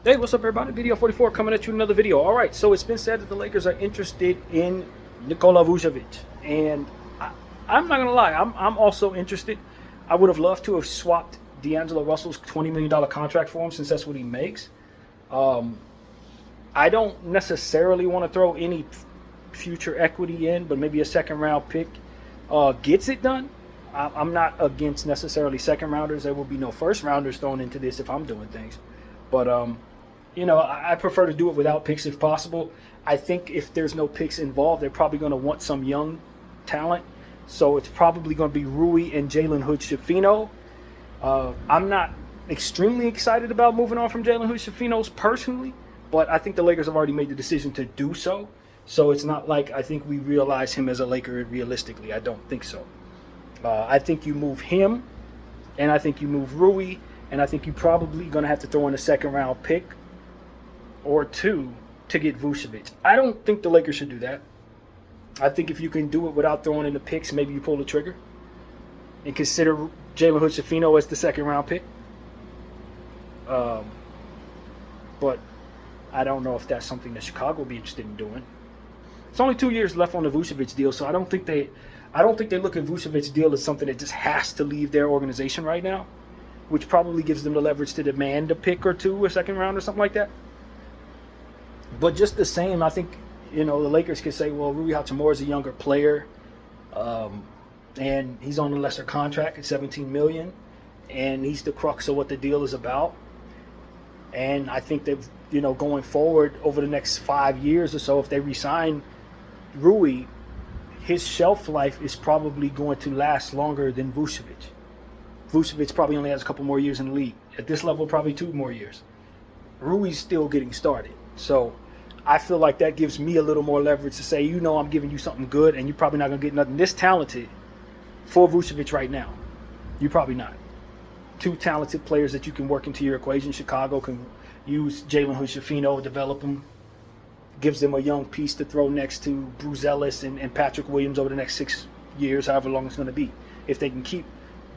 Hey, what's up, everybody? Video 44 coming at you another video. All right, so it's been said that the Lakers are interested in Nikola Vucevic, and I'm not gonna lie, I'm also interested. I would have loved to have swapped D'Angelo Russell's $20 million contract for him, since that's what he makes. I don't necessarily want to throw any future equity in, but maybe a second round pick gets it done. I'm not against necessarily second rounders. There will be no first rounders thrown into this if I'm doing things, but I prefer to do it without picks if possible. I think if there's no picks involved, they're probably going to want some young talent. So it's probably going to be Rui and Jalen Hood-Schifino. I'm not extremely excited about moving on from Jalen Hood-Schifino personally, but I think the Lakers have already made the decision to do so. So it's not like I think we realize him as a Laker realistically. I don't think so. I think you move him, and I think you move Rui, and I think you're probably going to have to throw in a second round pick or two to get Vucevic. I don't think the Lakers should do that. I think if you can do it without throwing in the picks, maybe you pull the trigger and consider Jalen Hood-Schifino as the second round pick. But I don't know if that's something that Chicago will be interested in doing. It's only 2 years left on the Vucevic deal, so I don't think they look at Vucevic's deal as something that just has to leave their organization right now, which probably gives them the leverage to demand a pick or two, a second round or something like that. But just the same, I think, the Lakers could say, well, Rui Hachimura is a younger player, and he's on a lesser contract at $17 million, and he's the crux of what the deal is about. And I think that, going forward over the next 5 years or so, if they re-sign Rui, his shelf life is probably going to last longer than Vucevic. Vucevic probably only has a couple more years in the league. At this level, probably 2 more years. Rui's still getting started. So I feel like that gives me a little more leverage to say, I'm giving you something good, and you're probably not going to get nothing this talented for Vucevic right now. You're probably not. 2 talented players that you can work into your equation. Chicago can use Jalen Hood-Schifino, develop him, gives them a young piece to throw next to Bruce Ellis and Patrick Williams over the next 6 years, however long it's going to be, if they can keep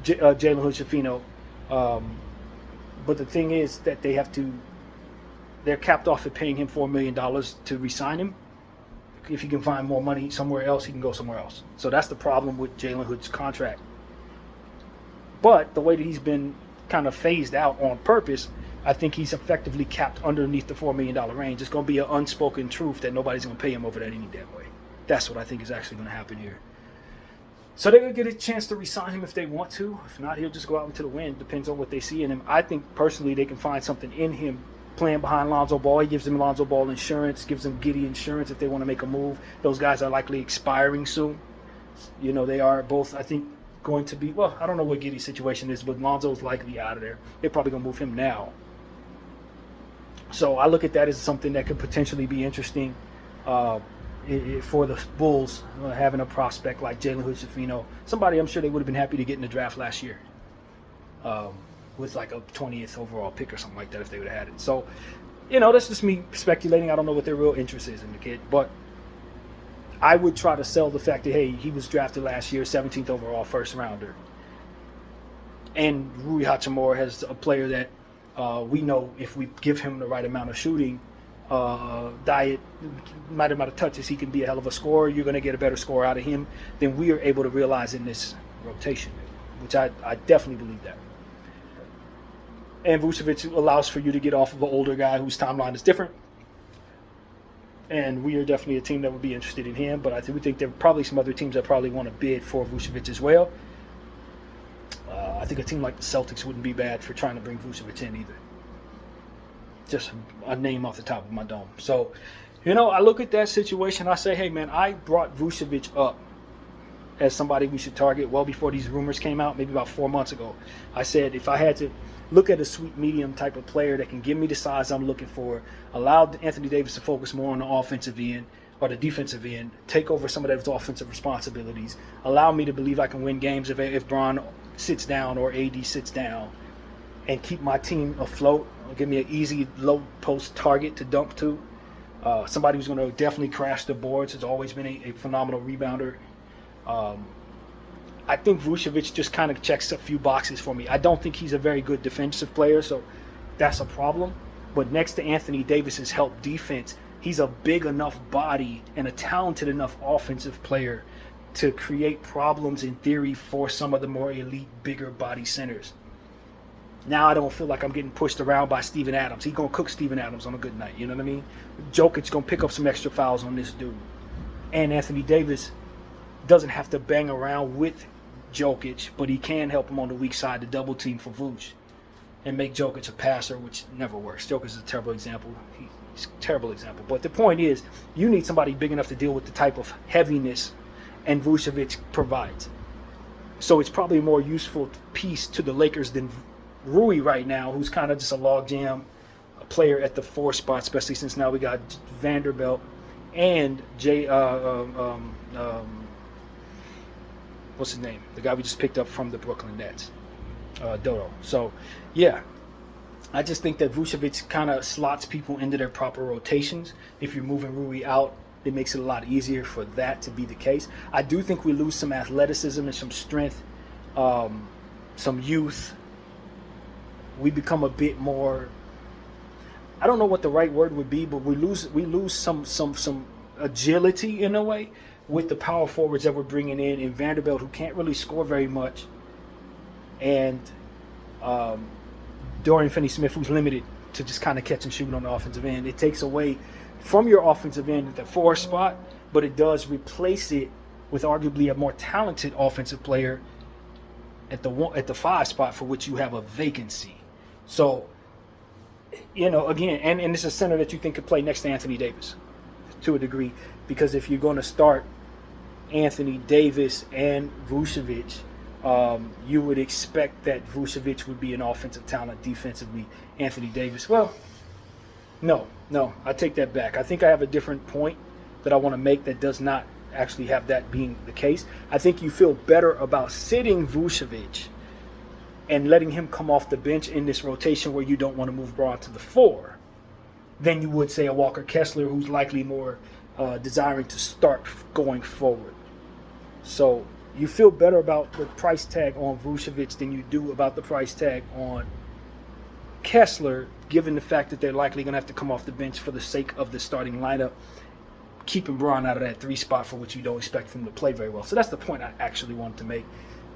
Jalen Hood-Schifino. But the thing is that they're capped off at paying him $4 million to re-sign him. If he can find more money somewhere else, he can go somewhere else. So that's the problem with Jalen Hood's contract. But the way that he's been kind of phased out on purpose, I think he's effectively capped underneath the $4 million range. It's going to be an unspoken truth that nobody's going to pay him over that any damn way. That's what I think is actually going to happen here. So they're going to get a chance to re-sign him if they want to. If not, he'll just go out into the wind. Depends on what they see in him. I think personally they can find something in him playing behind Lonzo Ball. He gives them Lonzo Ball insurance, gives them Giddey insurance if they want to make a move. Those guys are likely expiring soon. They are both, I think, going to be, I don't know what Giddey's situation is, but Lonzo's likely out of there. They're probably going to move him now. So I look at that as something that could potentially be interesting for the Bulls, having a prospect like Jalen Hood-Schifino, somebody I'm sure they would have been happy to get in the draft last year. With like a 20th overall pick or something like that if they would have had it. So, that's just me speculating. I don't know what their real interest is in the kid, but I would try to sell the fact that, hey, he was drafted last year, 17th overall first rounder. And Rui Hachimura has a player that we know if we give him the right amount of shooting, right amount of touches, he can be a hell of a scorer. You're going to get a better score out of him than we are able to realize in this rotation, which I definitely believe that. And Vucevic allows for you to get off of an older guy whose timeline is different. And we are definitely a team that would be interested in him. But we think there are probably some other teams that probably want to bid for Vucevic as well. I think a team like the Celtics wouldn't be bad for trying to bring Vucevic in either. Just a name off the top of my dome. So, I look at that situation. I say, hey, man, I brought Vucevic up as somebody we should target well before these rumors came out, maybe about 4 months ago. I said if I had to look at a sweet medium type of player that can give me the size I'm looking for, allow Anthony Davis to focus more on the offensive end or the defensive end, take over some of those offensive responsibilities, allow me to believe I can win games if Bron sits down or AD sits down, and keep my team afloat, give me an easy low post target to dunk to, somebody who's going to definitely crash the boards, has always been a phenomenal rebounder. I think Vucevic just kind of checks a few boxes for me. I don't think he's a very good defensive player, so that's a problem. But next to Anthony Davis's help defense, he's a big enough body and a talented enough offensive player to create problems in theory for some of the more elite, bigger body centers. Now I don't feel like I'm getting pushed around by Steven Adams. He's going to cook Steven Adams on a good night. You know what I mean? Jokic's going to pick up some extra fouls on this dude. And Anthony Davis doesn't have to bang around with Jokic, but he can help him on the weak side to double team for Vooch and make Jokic a passer, which never works. Jokic is a terrible example. He's a terrible example. But the point is, you need somebody big enough to deal with the type of heaviness and Vucevic provides. So it's probably a more useful piece to the Lakers than Rui right now, who's kind of just a logjam player at the 4 spot, especially since now we got Vanderbilt and what's his name? The guy we just picked up from the Brooklyn Nets, Dodo. So, yeah, I just think that Vucevic kind of slots people into their proper rotations. If you're moving Rui out, it makes it a lot easier for that to be the case. I do think we lose some athleticism and some strength, some youth. We become a bit more, I don't know what the right word would be, but we lose some agility in a way with the power forwards that we're bringing in Vanderbilt, who can't really score very much, and Dorian Finney-Smith, who's limited to just kind of catch and shoot on the offensive end. It takes away from your offensive end at the 4 spot, but it does replace it with arguably a more talented offensive player at the 5 spot, for which you have a vacancy. So, again, and it's a center that you think could play next to Anthony Davis to a degree, because if you're going to start Anthony Davis and Vucevic, you would expect that Vucevic would be an offensive talent, defensively Anthony Davis. Well, no, I take that back. I think I have a different point that I want to make that does not actually have that being the case. I think you feel better about sitting Vucevic and letting him come off the bench in this rotation where you don't want to move Braun to the 4 than you would say a Walker Kessler, who's likely more desiring to start going forward. So you feel better about the price tag on Vucevic than you do about the price tag on Kessler, given the fact that they're likely going to have to come off the bench for the sake of the starting lineup, keeping Braun out of that 3 spot for which you don't expect him to play very well. So that's the point I actually wanted to make.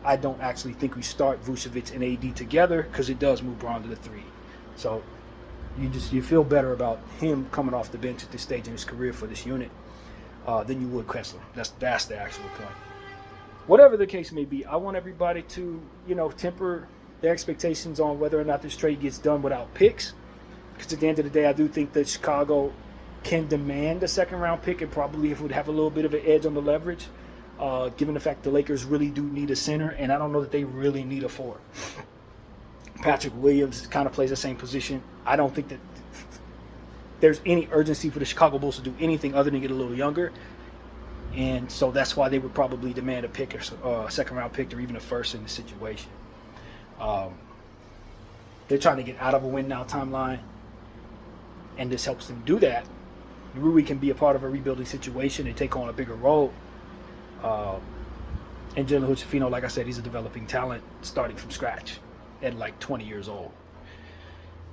I don't actually think we start Vucevic and AD together, because it does move Braun to the 3. So you feel better about him coming off the bench at this stage in his career for this unit than you would Kessler. That's the actual point. Whatever the case may be, I want everybody to temper their expectations on whether or not this trade gets done without picks, because at the end of the day, I do think that Chicago can demand a 2nd-round pick, and probably if it would have a little bit of an edge on the leverage, given the fact the Lakers really do need a center, and I don't know that they really need a 4. Patrick Williams kind of plays the same position. I don't think that there's any urgency for the Chicago Bulls to do anything other than get a little younger, and so that's why they would probably demand a pick, or a 2nd-round pick, or even a 1st in the situation. They're trying to get out of a win now timeline, and this helps them do that. Rui can be a part of a rebuilding situation and take on a bigger role. And Jalen Hood-Schifino, like I said, he's a developing talent starting from scratch at like 20 years old.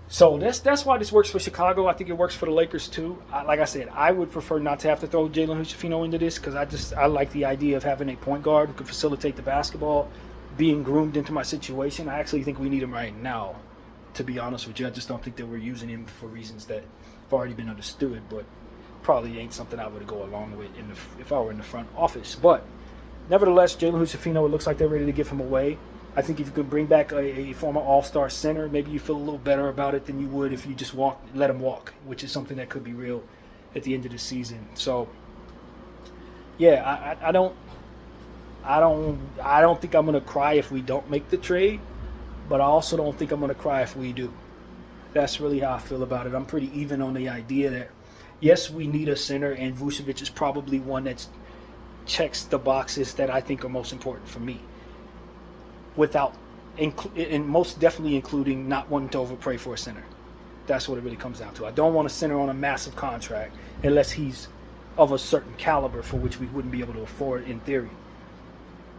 So that's why this works for Chicago. I think it works for the Lakers too. Like I said, I would prefer not to have to throw Jalen Hood-Schifino into this, because I like the idea of having a point guard who can facilitate the basketball, being groomed into my situation. I actually think we need him right now, to be honest with you. I just don't think that we're using him for reasons that have already been understood, but probably ain't something I would go along with if I were in the front office. But nevertheless, Jalen Hood-Schifino, it looks like they're ready to give him away. I think if you could bring back a former all-star center, maybe you feel a little better about it than you would if you just let him walk, which is something that could be real at the end of the season. So, yeah, I don't think I'm going to cry if we don't make the trade, but I also don't think I'm going to cry if we do. That's really how I feel about it. I'm pretty even on the idea that, yes, we need a center, and Vucevic is probably one that checks the boxes that I think are most important for me, and most definitely including not wanting to overpay for a center. That's what it really comes down to. I don't want a center on a massive contract unless he's of a certain caliber for which we wouldn't be able to afford in theory.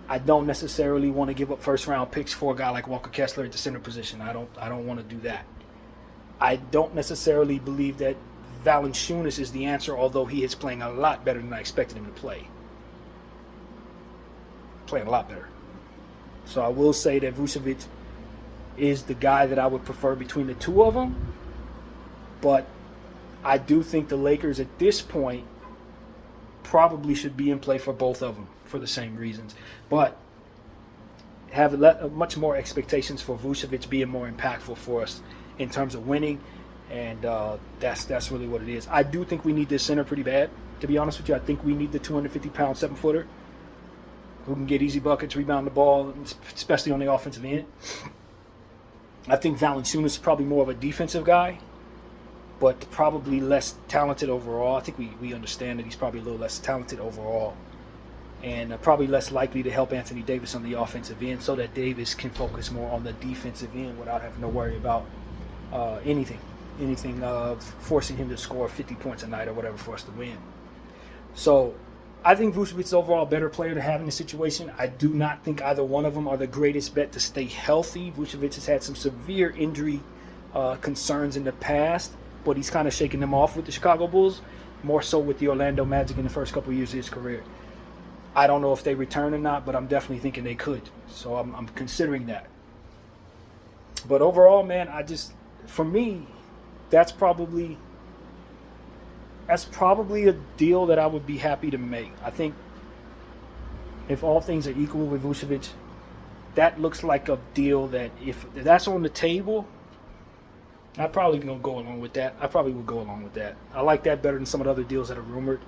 I don't necessarily want to give up 1st-round picks for a guy like Walker Kessler at the center position. I don't want to do that. I don't necessarily believe that Valanciunas is the answer, although he is playing a lot better than I expected him to play. Playing a lot better. So I will say that Vucevic is the guy that I would prefer between the two of them. But I do think the Lakers at this point probably should be in play for both of them for the same reasons. But have much more expectations for Vucevic being more impactful for us in terms of winning. And that's really what it is. I do think we need this center pretty bad, to be honest with you. I think we need the 250-pound 7-footer who can get easy buckets, rebound the ball, especially on the offensive end. I think Valanciunas is probably more of a defensive guy, but probably less talented overall. I think we understand that he's probably a little less talented overall, and probably less likely to help Anthony Davis on the offensive end, so that Davis can focus more on the defensive end without having to worry about anything forcing him to score 50 points a night or whatever for us to win. So I think Vucevic is overall a better player to have in this situation. I do not think either one of them are the greatest bet to stay healthy. Vucevic has had some severe injury concerns in the past, but he's kind of shaking them off with the Chicago Bulls, more so with the Orlando Magic in the first couple of years of his career. I don't know if they return or not, but I'm definitely thinking they could. So I'm considering that. But overall, man, for me, that's probably a deal that I would be happy to make. I think if all things are equal with Vucevic, that looks like a deal that if that's on the table, I'd probably go along with that. I probably would go along with that. I like that better than some of the other deals that are rumored.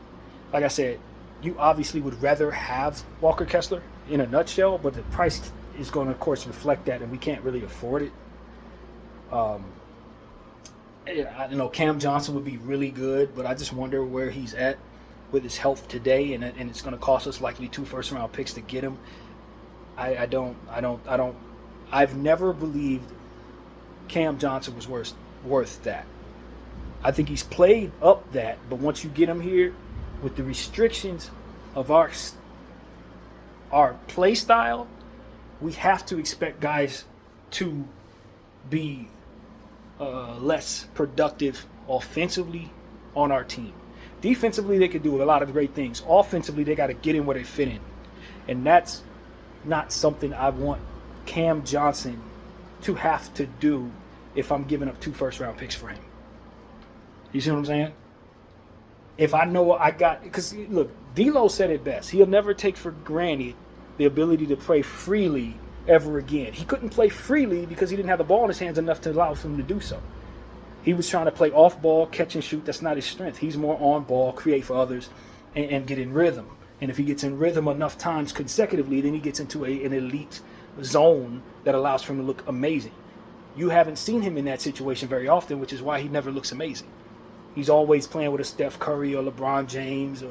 Like I said, you obviously would rather have Walker Kessler in a nutshell, but the price is going to, of course, reflect that, and we can't really afford it. I know Cam Johnson would be really good, but I just wonder where he's at with his health today, and it's going to cost us likely 2 first-round picks to get him. I've never believed Cam Johnson was worth that. I think he's played up that, but once you get him here with the restrictions of our play style, we have to expect guys to be less productive offensively on our team. Defensively, they could do a lot of great things. Offensively, they got to get in where they fit in. And that's not something I want Cam Johnson to have to do if I'm giving up 2 first-round picks for him. You see what I'm saying? If I know I got... Because, look, D'Lo said it best. He'll never take for granted the ability to play freely ever again. He couldn't play freely because he didn't have the ball in his hands enough to allow him to do so. He was trying to play off ball, catch and shoot. That's not his strength. He's more on ball, create for others, and get in rhythm. And if he gets in rhythm enough times consecutively, then he gets into an elite zone that allows for him to look amazing. You haven't seen him in that situation very often, which is why he never looks amazing. He's always playing with a Steph Curry or LeBron James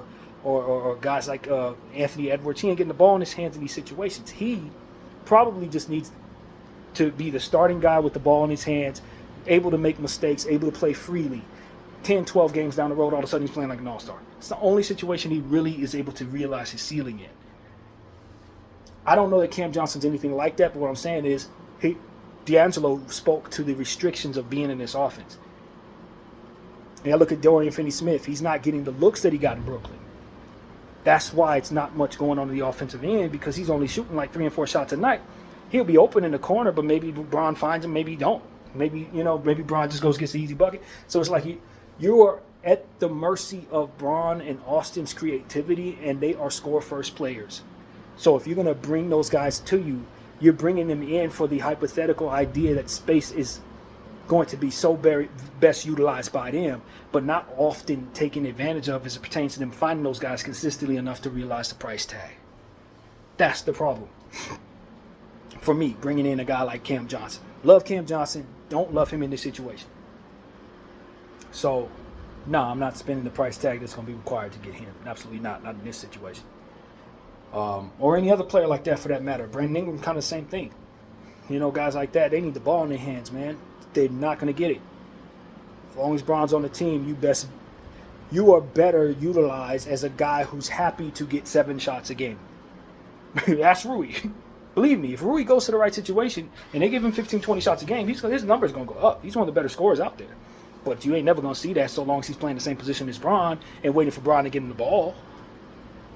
or guys like Anthony Edwards. He ain't getting the ball in his hands in these situations. He probably just needs to be the starting guy with the ball in his hands, able to make mistakes, able to play freely. 10, 12 games down the road, all of a sudden he's playing like an all-star. It's the only situation he really is able to realize his ceiling in. I don't know that Cam Johnson's anything like that, but what I'm saying is D'Angelo spoke to the restrictions of being in this offense. And I look at Dorian Finney-Smith. He's not getting the looks that he got in Brooklyn. That's why it's not much going on the offensive end, because he's only shooting like 3 and 4 shots a night. He'll be open in the corner, but maybe Bron finds him, maybe he don't. Maybe Bron just goes gets the easy bucket. So it's like you are at the mercy of Bron and Austin's creativity, and they are score-first players. So if you're going to bring those guys to you, you're bringing them in for the hypothetical idea that space is going to be so very best utilized by them, but not often taken advantage of as it pertains to them finding those guys consistently enough to realize the price tag. That's the problem. For me, bringing in a guy like Cam Johnson. Love Cam Johnson. Don't love him in this situation. So, no, I'm not spending the price tag that's going to be required to get him. Absolutely not. Not in this situation. Or any other player like that for that matter. Brandon Ingram, kind of the same thing. Guys like that, they need the ball in their hands, man. They're not going to get it. As long as Bron's on the team, you are better utilized as a guy who's happy to get 7 shots a game. That's Rui. Believe me, if Rui goes to the right situation and they give him 15, 20 shots a game, his number's going to go up. He's one of the better scorers out there. But you ain't never going to see that so long as he's playing the same position as Bron and waiting for Bron to get him the ball.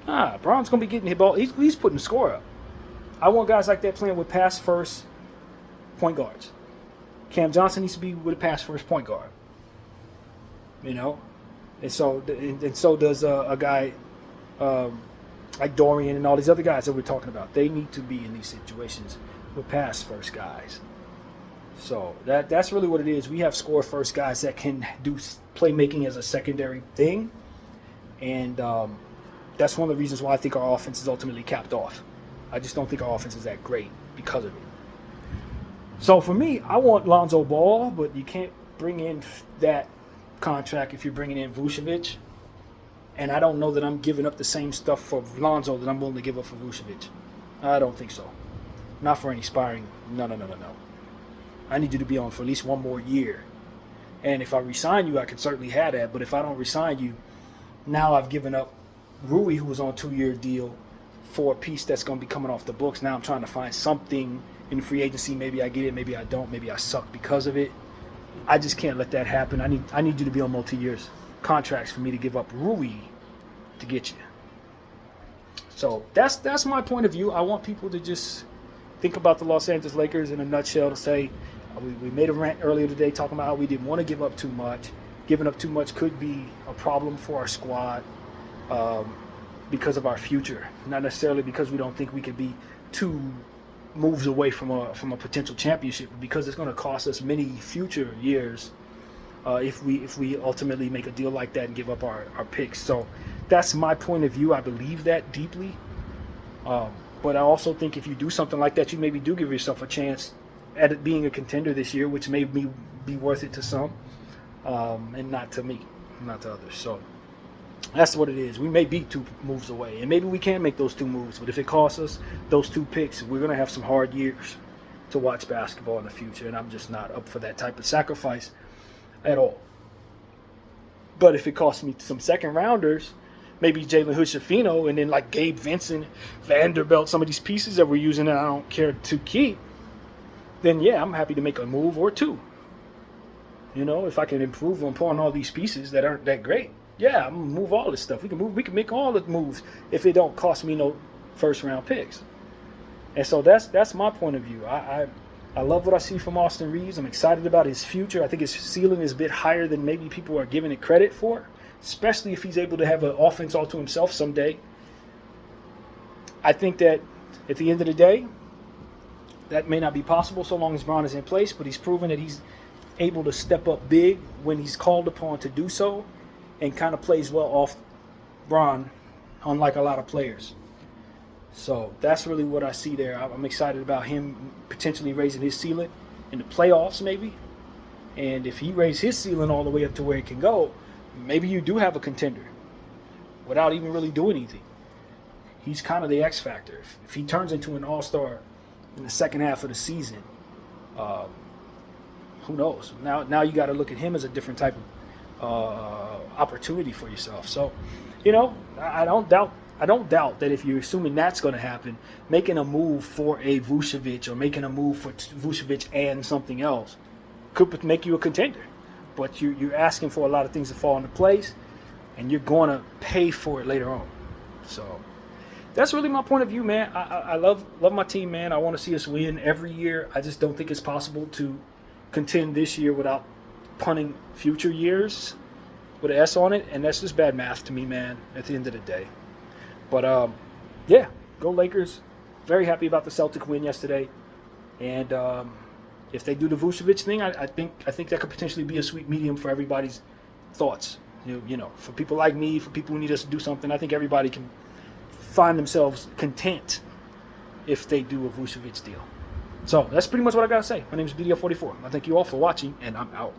Bron's going to be getting his ball. He's putting the score up. I want guys like that playing with pass-first point guards. Cam Johnson needs to be with a pass-first point guard. You know? And so does a guy like Dorian and all these other guys that we're talking about. They need to be in these situations with pass-first guys. So that's really what it is. We have score-first guys that can do playmaking as a secondary thing. And that's one of the reasons why I think our offense is ultimately capped off. I just don't think our offense is that great because of it. So for me, I want Lonzo Ball, but you can't bring in that contract if you're bringing in Vucevic. And I don't know that I'm giving up the same stuff for Lonzo that I'm willing to give up for Vucevic. I don't think so. Not for any sparring. No. I need you to be on for at least one more year. And if I resign you, I can certainly have that. But if I don't resign you, now I've given up Rui, who was on a 2-year deal, for a piece that's going to be coming off the books. Now I'm trying to find something in free agency. Maybe I get it, maybe I don't, maybe I suck because of it. I just can't let that happen. I need you to be on multi-years contracts for me to give up Rui to get you. So that's my point of view. I want people to just think about the Los Angeles Lakers in a nutshell, to say we made a rant earlier today talking about how we didn't want to give up too much. Giving up too much could be a problem for our squad because of our future, not necessarily because we don't think we could be 2 moves away from a potential championship, because it's going to cost us many future years if we ultimately make a deal like that and give up our picks. So that's my point of view. I believe that deeply. But I also think if you do something like that, you maybe do give yourself a chance at it being a contender this year, which may be worth it to some, and not to me, not to others. So that's what it is. We may be 2 moves away, and maybe we can make those 2 moves. But if it costs us those 2 picks, we're going to have some hard years to watch basketball in the future, and I'm just not up for that type of sacrifice at all. But if it costs me some second rounders, maybe Jalen Hood-Schifino, and then like Gabe Vincent, Vanderbilt, some of these pieces that we're using that I don't care to keep, then yeah, I'm happy to make a move or 2. You know, if I can improve upon all these pieces that aren't that great, yeah, I'm gonna move all this stuff. We can make all the moves if it don't cost me no first round picks. And so that's my point of view. I love what I see from Austin Reeves. I'm excited about his future. I think his ceiling is a bit higher than maybe people are giving it credit for, especially if he's able to have an offense all to himself someday. I think that at the end of the day, that may not be possible so long as Bron is in place, but he's proven that he's able to step up big when he's called upon to do so, and kind of plays well off Bron, unlike a lot of players. So that's really what I see there. I'm excited about him potentially raising his ceiling in the playoffs maybe. And if he raises his ceiling all the way up to where it can go, maybe you do have a contender without even really doing anything. He's kind of the X factor. If he turns into an all-star in the second half of the season, who knows? Now you got to look at him as a different type of opportunity for yourself. So, you know, I don't doubt that if you're assuming that's going to happen, making a move for a Vucevic or making a move for Vucevic and something else could make you a contender. But you're asking for a lot of things to fall into place, and you're going to pay for it later on. So that's really my point of view, man. I love my team, man. I want to see us win every year. I just don't think it's possible to contend this year without punting future years with an S on it, and that's just bad math to me, man, at the end of the day. But, yeah, go Lakers. Very happy about the Celtic win yesterday. And if they do the Vucevic thing, I think that could potentially be a sweet medium for everybody's thoughts. You know, for people like me, for people who need us to do something, I think everybody can find themselves content if they do a Vucevic deal. So that's pretty much what I got to say. My name is BDF44. I thank you all for watching, and I'm out.